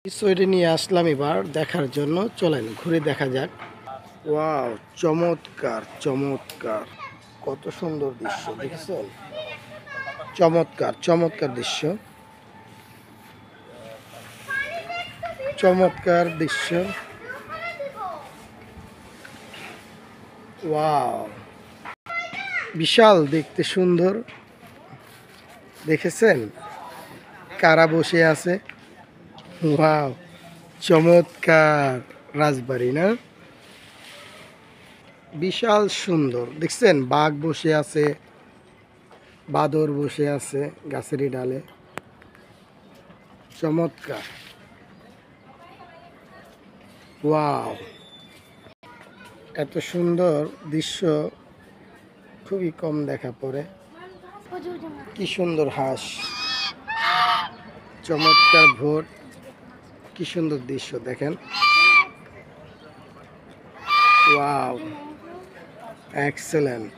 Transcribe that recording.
বিষয়টি নিয়ে আসলাম এবার দেখার জন্য। চলেন ঘুরে দেখা যাক। ওয়াও, চমৎকার চমৎকার, কত সুন্দর দৃশ্য দেখছেন? চমৎকার চমৎকার দৃশ্য, চমৎকার দৃশ্য। ওয়াও, বিশাল দেখতে সুন্দর। দেখেছেন কারা বসে আছে? ওয়াও, চমৎকার রাজবাড়ি না? বিশাল সুন্দর দেখছেন, বাঘ বসে আছে, বাদর বসে আছে গাছেরই ডালে। চমৎকার। ওয়াও, এত সুন্দর দৃশ্য খুবই কম দেখা পড়ে। কি সুন্দর হাঁস, চমৎকার ভোট, কি সুন্দর দৃশ্য দেখেন। Wow, excellent.